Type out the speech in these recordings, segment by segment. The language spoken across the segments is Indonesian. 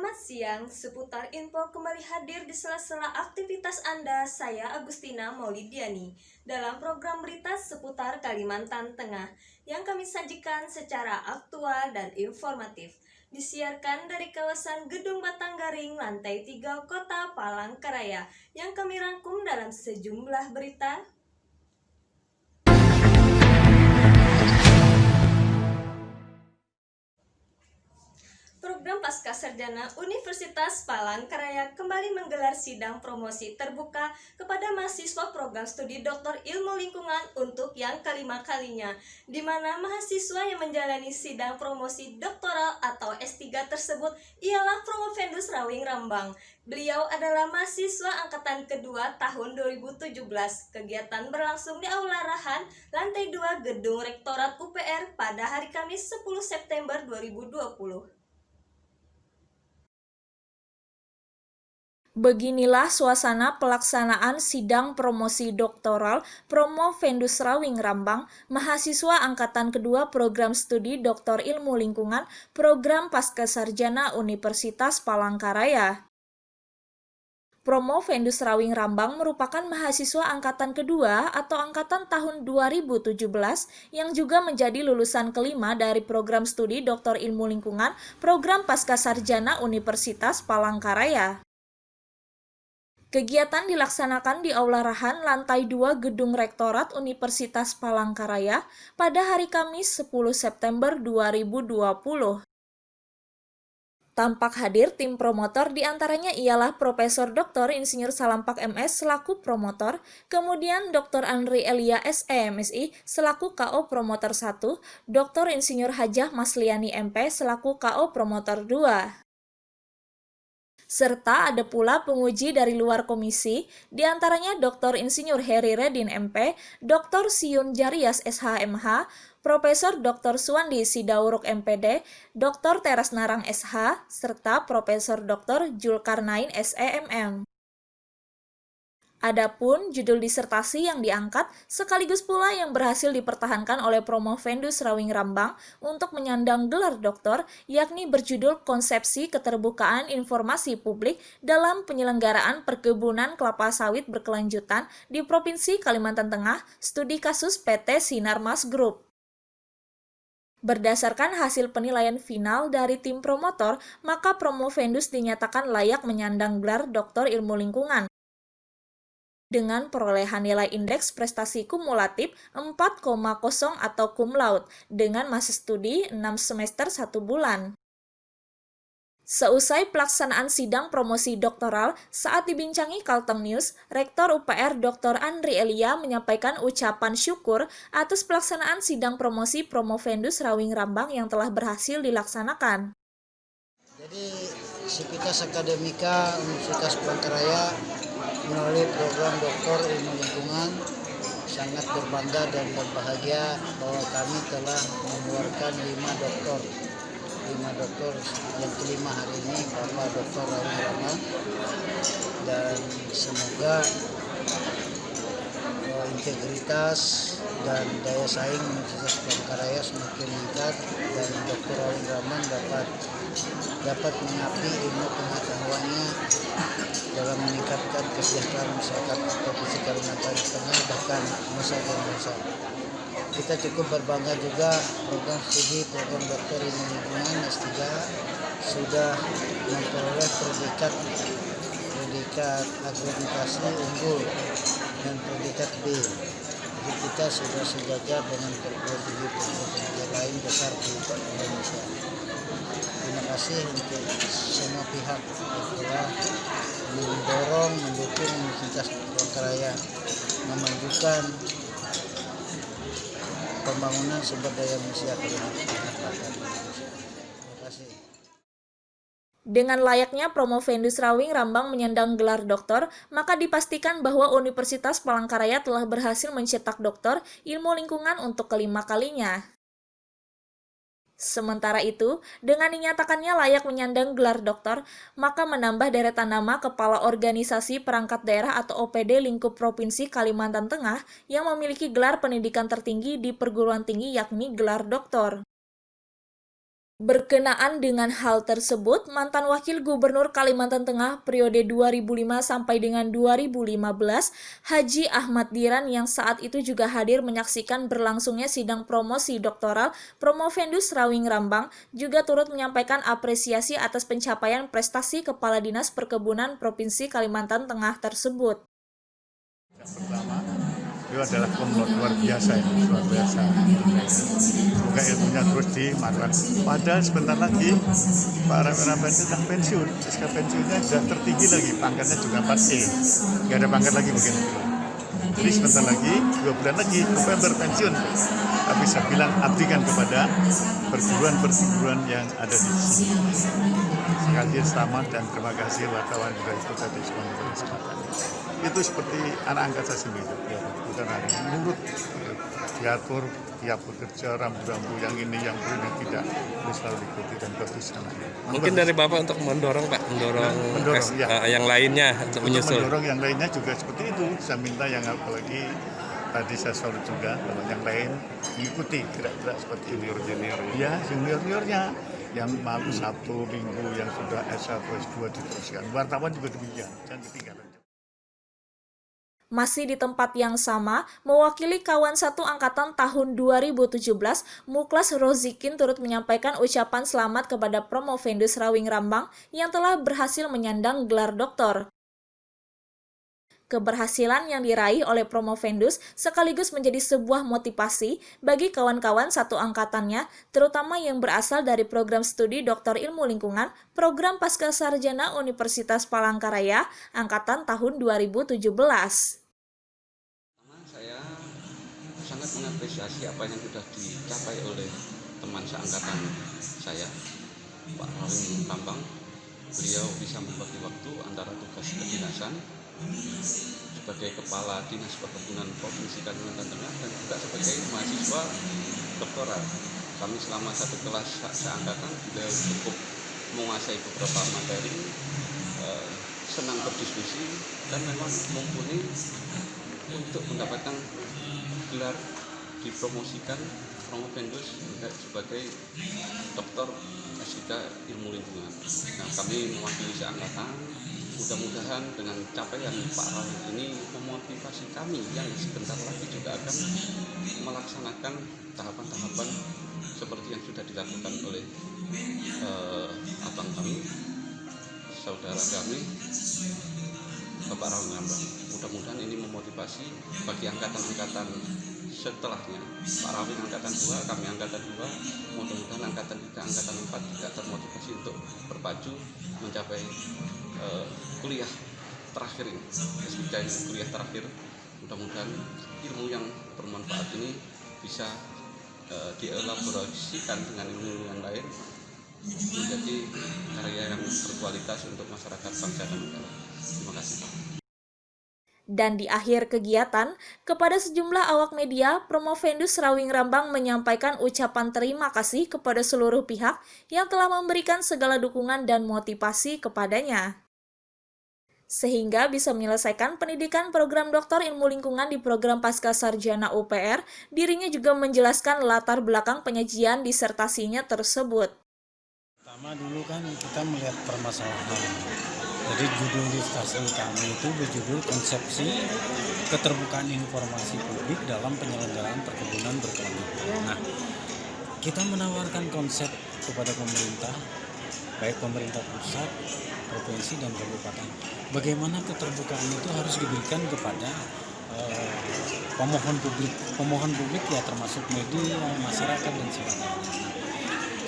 Selamat siang, seputar info kembali hadir di sela-sela aktivitas Anda, saya Agustina Maulidiani, dalam program berita seputar Kalimantan Tengah, yang kami sajikan secara aktual dan informatif. Disiarkan dari kawasan Gedung Batanggaring, lantai 3 Kota Palangkaraya, yang kami rangkum dalam sejumlah berita. Program Pascasarjana Universitas Palangkaraya kembali menggelar sidang promosi terbuka kepada mahasiswa program studi Doktor Ilmu Lingkungan untuk yang kelima kalinya, di mana mahasiswa yang menjalani sidang promosi doktoral atau S3 tersebut ialah Promovendus Rawing Rambang. Beliau adalah mahasiswa angkatan kedua tahun 2017. Kegiatan berlangsung di Aula Rahan, lantai 2 Gedung Rektorat UPR pada hari Kamis 10 September 2020. Beginilah suasana pelaksanaan sidang promosi doktoral Promovendus Rawing Rambang, mahasiswa angkatan kedua program studi Doktor Ilmu Lingkungan, program Pascasarjana Universitas Palangkaraya. Promovendus Rawing Rambang merupakan mahasiswa angkatan kedua atau angkatan tahun 2017 yang juga menjadi lulusan kelima dari program studi Doktor Ilmu Lingkungan, program Pascasarjana Universitas Palangkaraya. Kegiatan dilaksanakan di Aula Rahan, lantai 2 Gedung Rektorat Universitas Palangkaraya pada hari Kamis 10 September 2020. Tampak hadir tim promotor, diantaranya ialah Profesor Dr. Insinyur Salampak MS selaku promotor, kemudian Dr. Andri Elia SE MSI selaku KO Promotor 1, Dr. Insinyur Hajah Masliani MP selaku KO Promotor 2. Serta ada pula penguji dari luar komisi, diantaranya Dr. Insinyur Heri Redin MP, Dr. Siun Jarias SHMH, Profesor Dr. Suwandi Sidauruk MPD, Dr. Teras Narang SH, serta Profesor Dr. Julkarnain SEMM. Adapun judul disertasi yang diangkat sekaligus pula yang berhasil dipertahankan oleh Promovendus Rawing Rambang untuk menyandang gelar doktor, yakni berjudul Konsepsi Keterbukaan Informasi Publik dalam Penyelenggaraan Perkebunan Kelapa Sawit Berkelanjutan di Provinsi Kalimantan Tengah, studi kasus PT Sinarmas Group. Berdasarkan hasil penilaian final dari tim promotor, maka Promovendus dinyatakan layak menyandang gelar Doktor Ilmu Lingkungan dengan perolehan nilai indeks prestasi kumulatif 4,0 atau cum laude dengan masa studi 6 semester 1 bulan. Seusai pelaksanaan sidang promosi doktoral, saat dibincangi Kalteng News, Rektor UPR Dr. Andri Elia menyampaikan ucapan syukur atas pelaksanaan sidang promosi Promovendus Rawing Rambang yang telah berhasil dilaksanakan. Jadi, Sivitas Akademika Universitas Palangkaraya melalui program Doktor Ilmu Lingkungan sangat berbangga dan berbahagia bahwa kami telah mengeluarkan 5 doktor yang kelima hari ini, Bapak Dr. Rawing Rambang, dan semoga integritas dan daya saing Universitas Palangkaraya semakin meningkat dan Dr. Rawing Rambang dapat mengabdi ilmu pengetahuannya dalam meningkatkan kesejahteraan masyarakat Provinsi Kalimantan Tengah bahkan nusa dan bangsa. Kita cukup berbangga juga program Doktor Ilmu Lingkungan S3 sudah memperoleh predikat akreditasi unggul dan predikat B. Jadi kita sudah sejajar dengan perguruan lain besar di Indonesia. Terima kasih untuk semua pihak yang telah mendukung Universitas Palangkaraya memajukan pembangunan sumber daya manusia Kalimantan. Terima kasih. Dengan layaknya Promovendus Rawing Rambang menyandang gelar doktor, maka dipastikan bahwa Universitas Palangkaraya telah berhasil mencetak doktor ilmu lingkungan untuk kelima kalinya. Sementara itu, dengan dinyatakannya layak menyandang gelar doktor, maka menambah deretan nama Kepala Organisasi Perangkat Daerah atau OPD lingkup Provinsi Kalimantan Tengah yang memiliki gelar pendidikan tertinggi di perguruan tinggi yakni gelar doktor. Berkenaan dengan hal tersebut, mantan Wakil Gubernur Kalimantan Tengah periode 2005 sampai dengan 2015, Haji Ahmad Diran yang saat itu juga hadir menyaksikan berlangsungnya sidang promosi doktoral Promovendus Rawing Rambang, juga turut menyampaikan apresiasi atas pencapaian prestasi Kepala Dinas Perkebunan Provinsi Kalimantan Tengah tersebut. Yang pertama, beliau adalah komlot luar biasa, luar biasa. Semoga ilmunya terus dimakan. Padahal sebentar lagi Pak Rawing sedang pensiun. SK pensiunnya sudah tertinggi lagi, pangkatnya juga 4E. Nggak ada pangkat lagi mungkin. Jadi sebentar lagi, 2 bulan lagi, November pensiun. Tapi saya bilang abdikan kepada perguruan-perguruan yang ada di sini. Sekali selamat dan terima kasih wartawan juga ikut tadi semua kesempatan. Itu seperti anak angkat saya sendiri, ya, bukan hari nurut, diatur, tiap bekerja, rambu-rambu yang ini, yang ini tidak, selalu diikuti dan bagus anaknya. Mungkin dari Bapak untuk mendorong ya. Yang lainnya untuk menyusul. Mendorong yang lainnya juga seperti itu. Saya minta yang apalagi tadi saya selalu juga kalau yang lain mengikuti gerak-gerak seperti junior. Ya, juniornya yang malu Sabtu, Minggu yang sudah S1, S2 diteruskan. Wartawan juga demikian, jangan ketinggalan. Masih di tempat yang sama, mewakili kawan satu angkatan tahun 2017, Muklas Rozikin turut menyampaikan ucapan selamat kepada Promovendus Rawing Rambang yang telah berhasil menyandang gelar doktor. Keberhasilan yang diraih oleh Promovendus sekaligus menjadi sebuah motivasi bagi kawan-kawan satu angkatannya, terutama yang berasal dari program studi Doktor Ilmu Lingkungan, program Pascasarjana Universitas Palangkaraya, angkatan tahun 2017. Saya sangat mengapresiasi apa yang sudah dicapai oleh teman seangkatan saya, Pak Rawing Rambang. Beliau bisa membagi waktu antara tugas kedinasan sebagai Kepala Dinas Perkebunan Provinsi Kalimantan Tengah dan juga sebagai mahasiswa doktoral. Kami selama satu kelas seangkatan beliau cukup menguasai beberapa materi, senang berdiskusi dan memang mumpuni untuk mendapatkan gelar dipromosikan Promovendus sebagai doktor S3 Ilmu Lingkungan. Nah, kami mewakili seangkatan. Mudah-mudahan dengan capaian Pak Rawing ini memotivasi kami yang sebentar lagi juga akan melaksanakan tahapan-tahapan seperti yang sudah dilakukan oleh abang kami, saudara kami, Bapak Rawing Rambang. Mudah-mudahan ini memotivasi bagi angkatan-angkatan setelahnya. Pak Rawing angkatan 2, kami angkatan 2, mudah-mudahan angkatan 3, angkatan 4 juga termotivasi untuk berpacu mencapai kuliah terakhir ini, S3 kuliah terakhir. Mudah-mudahan ilmu yang bermanfaat ini bisa dielaborasikan dengan ilmu yang lain menjadi karya yang berkualitas untuk masyarakat bangsa dan negara. Terima kasih, Pak. Dan di akhir kegiatan, kepada sejumlah awak media, Promovendus Rawing Rambang menyampaikan ucapan terima kasih kepada seluruh pihak yang telah memberikan segala dukungan dan motivasi kepadanya, sehingga bisa menyelesaikan pendidikan program Doktor Ilmu Lingkungan di program Pascasarjana UPR. Dirinya juga menjelaskan latar belakang penyajian disertasinya tersebut. Pertama dulu kan kita melihat permasalahan. Jadi judul disertasi kami itu berjudul Konsepsi Keterbukaan Informasi Publik dalam Penyelenggaraan Perkebunan Berkelanjutan. Nah, kita menawarkan konsep kepada pemerintah, baik pemerintah pusat, provinsi dan kabupaten. Bagaimana keterbukaan itu harus diberikan kepada pemohon publik ya, termasuk media, masyarakat dan sebagainya.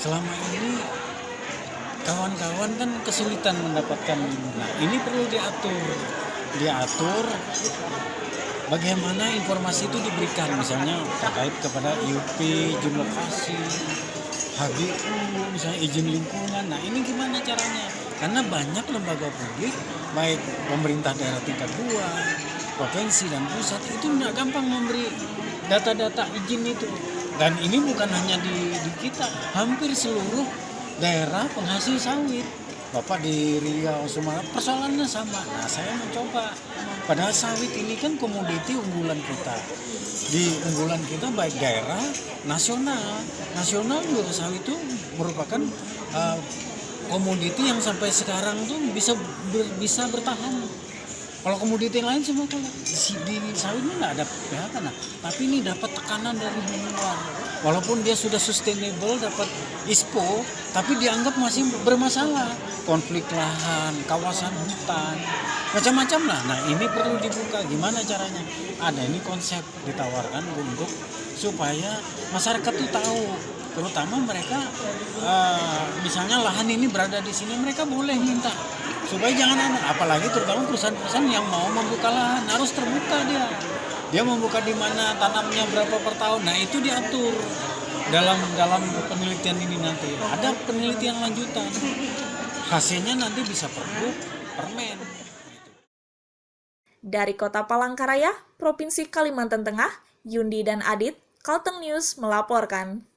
Selama ini kawan-kawan kan kesulitan mendapatkan. Nah, ini perlu diatur bagaimana informasi itu diberikan, misalnya terkait kepada IUP, izin lokasi, HGU, misalnya izin lingkungan. Nah, ini gimana caranya? Karena banyak lembaga publik, baik pemerintah daerah tingkat 2, provinsi dan pusat, itu nggak gampang memberi data-data izin itu. Dan ini bukan hanya di kita, hampir seluruh daerah penghasil sawit Bapak di Riau, Sumatera, persoalannya sama. Nah, saya mencoba. Padahal sawit ini kan komoditi unggulan kita. Di unggulan kita baik daerah, nasional. Nasional juga sawit itu merupakan komoditi yang sampai sekarang tuh bisa bertahan. Kalau komoditi lain semua kalau di sawit ini nggak ada PHK, nah, tapi ini dapat tekanan dari luar. Walaupun dia sudah sustainable, dapat ISPO, tapi dianggap masih bermasalah. Konflik lahan, kawasan hutan, macam-macam lah. Nah, ini perlu dibuka. Gimana caranya? Ada ini konsep ditawarkan untuk supaya masyarakat tuh tahu. Terutama mereka, misalnya lahan ini berada di sini, mereka boleh minta. Supaya jangan ada, apalagi terutama perusahaan-perusahaan yang mau membuka lahan, harus terbuka dia. Dia membuka di mana, tanamnya berapa per tahun. Nah, itu diatur dalam penelitian ini nanti. Ada penelitian lanjutan. Hasilnya nanti bisa pergub, permen. Dari Kota Palangkaraya, Provinsi Kalimantan Tengah, Yundi dan Adit, Kalteng News melaporkan.